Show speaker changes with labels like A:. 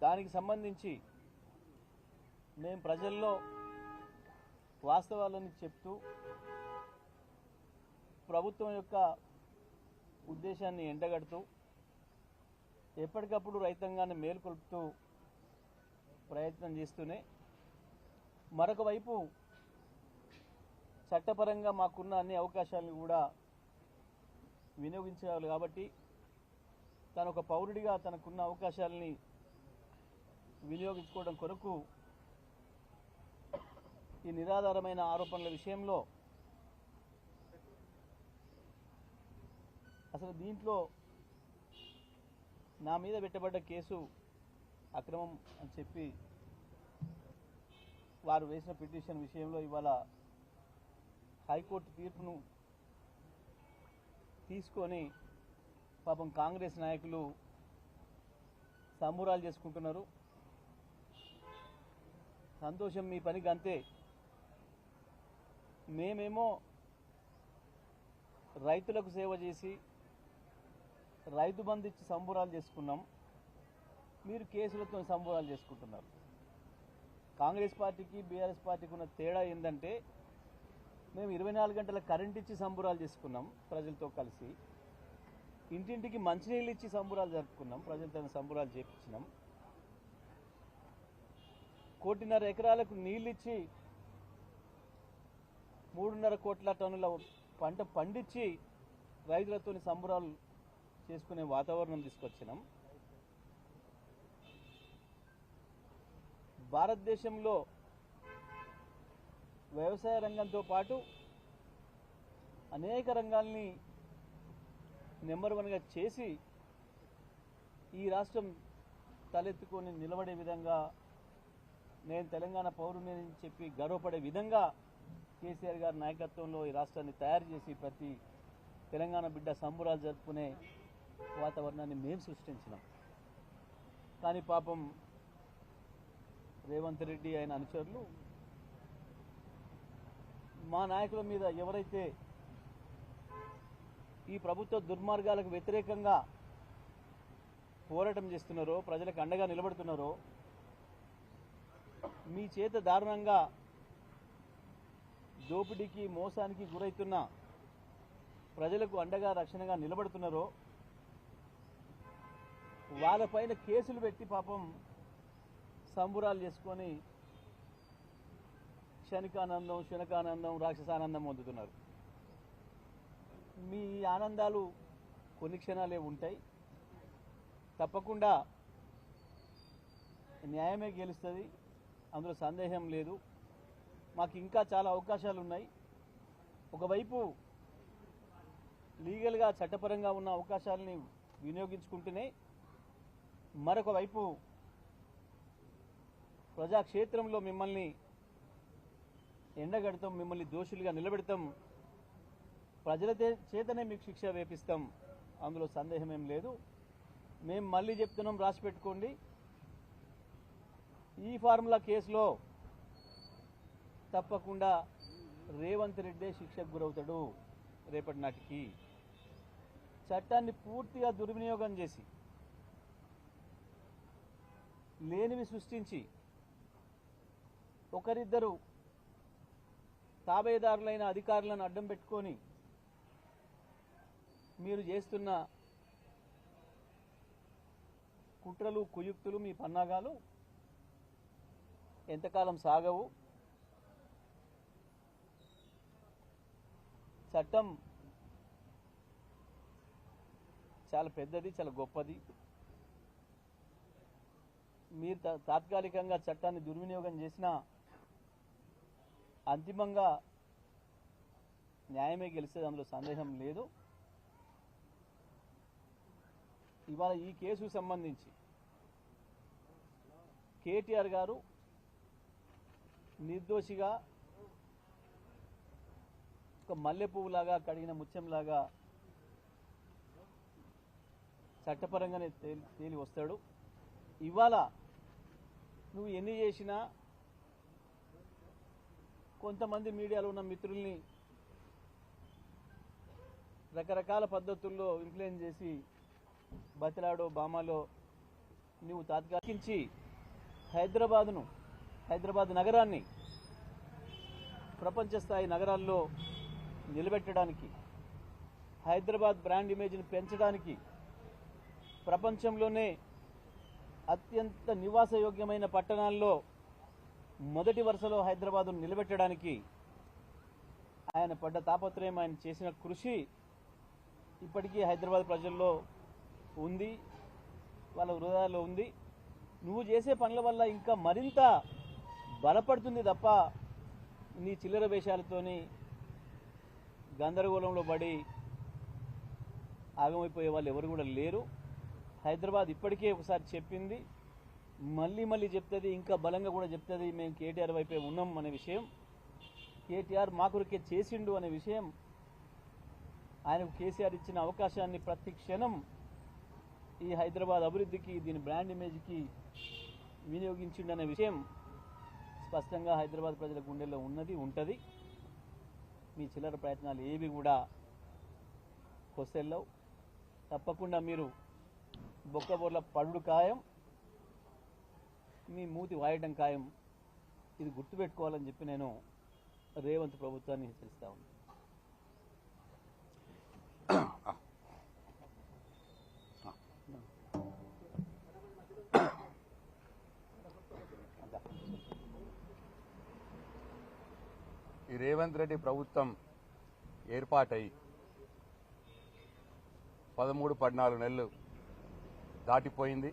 A: దానికి సంబంధించి మేము ప్రజల్లో వాస్తవాలను చెప్తూ ప్రభుత్వం యొక్క ఉద్దేశాన్ని ఎండగడుతూ ఎప్పటికప్పుడు రైతాంగాన్ని మేల్కొల్పుతూ ప్రయత్నం చేస్తూనే మరొక వైపు చట్టపరంగా మాకున్న అన్ని అవకాశాలను కూడా వినియోగించాలి కాబట్టి తను ఒక పౌరుడిగా తనకున్న అవకాశాలని వినియోగించుకోవడం కొరకు ఈ నిరాధారమైన ఆరోపణల విషయంలో అసలు దీంట్లో నా మీద పెట్టబడ్డ కేసు అక్రమం అని చెప్పి వారు వేసిన పిటిషన్ విషయంలో ఇవాళ హైకోర్టు తీర్పును తీసుకొని పాపం కాంగ్రెస్ నాయకులు సంబురాలు చేసుకుంటున్నారు. సంతోషం, మీ పనికి అంతే. మేమేమో రైతులకు సేవ చేసి రైతు బంధు ఇచ్చి సంబురాలు చేసుకున్నాం, మీరు కేసులతో సంబురాలు చేసుకుంటున్నారు. కాంగ్రెస్ పార్టీకి బీఆర్ఎస్ పార్టీకి ఉన్న తేడా ఏంటంటే మేము 24 గంటల కరెంట్ ఇచ్చి సంబురాలు చేసుకున్నాం ప్రజలతో కలిసి, ఇంటింటికి మంచినీళ్ళు ఇచ్చి సంబురాలు జరుపుకున్నాం, ప్రజలతో సంబురాలు చేపించినాం, 1.5 ఎకరాలకు నీళ్ళు ఇచ్చి 3.5 కోట్ల టన్నుల పంట పండించి రైతులతో సంబురాలు చేసుకునే వాతావరణం తీసుకొచ్చినాం. భారతదేశంలో వ్యవసాయ రంగంతో పాటు అనేక రంగాల్ని నెంబర్ 1గా చేసి ఈ రాష్ట్రం తలెత్తుకొని నిలబడే విధంగా, నేను తెలంగాణ పౌరుని అని చెప్పి గర్వపడే విధంగా కేసీఆర్ గారి నాయకత్వంలో ఈ రాష్ట్రాన్ని తయారు చేసి ప్రతి తెలంగాణ బిడ్డ సంబురాలు జరుపుకునే వాతావరణాన్ని మేము సృష్టించినాం. కానీ పాపం రేవంత్ రెడ్డి ఆయన అనుచరులు మా నాయకుల మీద ఎవరైతే ఈ ప్రభుత్వ దుర్మార్గాలకు వ్యతిరేకంగా పోరాటం చేస్తున్నారో, ప్రజలకు అండగా నిలబడుతున్నారో, మీ చేత దారుణంగా దోపిడీకి మోసానికి గురైతున్న ప్రజలకు అండగా రక్షణగా నిలబడుతున్నారో వాళ్ళపైన కేసులు పెట్టి పాపం సంబురాలు చేసుకొని క్షణికానందం, శునకానందం, రాక్షసానందం పొందుతున్నారు. మీ ఆనందాలు కొన్ని క్షణాలే ఉంటాయి, తప్పకుండా న్యాయమే గెలుస్తుంది, అందులో సందేహం లేదు. మాకు ఇంకా చాలా అవకాశాలు ఉన్నాయి. ఒకవైపు లీగల్గా చట్టపరంగా ఉన్న అవకాశాలని వినియోగించుకుంటూనే మరొక వైపు ప్రజాక్షేత్రంలో మిమ్మల్ని ఎండగడతాం, మిమ్మల్ని దోషులుగా నిలబెడతాం, ప్రజల చేతనే మీకు శిక్ష వేపిస్తాం, అందులో సందేహమేం లేదు. మేము మళ్ళీ చెప్తున్నాం, రాసి పెట్టుకోండి, ఈ ఫార్ములా కేసులో తప్పకుండా రేవంత్ రెడ్డి శిక్షకు గురవుతాడు. రేపటి నాటికి చట్టాన్ని పూర్తిగా దుర్వినియోగం చేసి లేనివి సృష్టించి ఒకరిద్దరు తాబేదారులైన అధికారులను అడ్డం పెట్టుకొని మీరు చేస్తున్న కుట్రలు, కుయుక్తులు, మీ పన్నాగాలు ఎంతకాలం సాగవు. చట్టం చాలా పెద్దది, చాలా గొప్పది. మీరు తాత్కాలికంగా చట్టాన్ని దుర్వినియోగం చేసినా అంతిమంగా న్యాయమే గెలుస్తుంది, అందులో సందేహం లేదు. ఇవాళ ఈ కేసుకు సంబంధించి కేటీఆర్ గారు నిర్దోషిగా ఒక మల్లెపువ్వులాగా కడిగిన ముత్యంలాగా చట్టపరంగానే తేలి వస్తాడు. ఇవాళ నువ్వు ఎన్ని చేసినా కొంతమంది మీడియాలో ఉన్న మిత్రుల్ని రకరకాల పద్ధతుల్లో ఇన్ఫ్లుయెన్స్ చేసి బతిలాడో బామాలో నువ్వు తాత్కాలించి హైదరాబాద్ నగరాన్ని ప్రపంచ స్థాయి నగరాల్లో నిలబెట్టడానికి, హైదరాబాద్ బ్రాండ్ ఇమేజ్ని పెంచడానికి, ప్రపంచంలోనే అత్యంత నివాసయోగ్యమైన పట్టణాల్లో మొదటి వరుసలో హైదరాబాదును నిలబెట్టడానికి ఆయన పడ్డ తాపత్రయం, ఆయన చేసిన కృషి ఇప్పటికీ హైదరాబాద్ ప్రజల్లో ఉంది, వాళ్ళ హృదయాల్లో ఉంది. నువ్వు చేసే పనుల వల్ల ఇంకా మరింత బలపడుతుంది తప్ప నీ చిల్లర వేషాలతోని గందరగోళంలో పడి ఆగమైపోయే వాళ్ళు ఎవరు కూడా లేరు. హైదరాబాద్ ఇప్పటికే ఒకసారి చెప్పింది, మళ్ళీ చెప్తుంది, ఇంకా బలంగా కూడా చెప్తుంది, మేము కేటీఆర్ వైపే ఉన్నాం అనే విషయం, కేటీఆర్ మా కొరకే చేసిండు అనే విషయం, ఆయనకు కేసీఆర్ ఇచ్చిన అవకాశాన్ని ప్రతి క్షణం ఈ హైదరాబాద్ అభివృద్ధికి, దీని బ్రాండ్ ఇమేజ్కి వినియోగించిండు అనే విషయం స్పష్టంగా హైదరాబాద్ ప్రజల గుండెల్లో ఉన్నది, ఉంటుంది. మీ చిల్లర ప్రయత్నాలు ఏవి కూడా కొసెల్లవు. తప్పకుండా మీరు బొక్కబోర్ల పడుడు ఖాయం, మీ మూతి వాయడం ఖాయం. ఇది గుర్తుపెట్టుకోవాలని చెప్పి నేను రేవంత్ ప్రభుత్వాన్ని హెచ్చరిస్తా ఉన్నాను.
B: ఈ రేవంత్ రెడ్డి ప్రభుత్వం ఏర్పాటై 13-14 నెలలు దాటిపోయింది.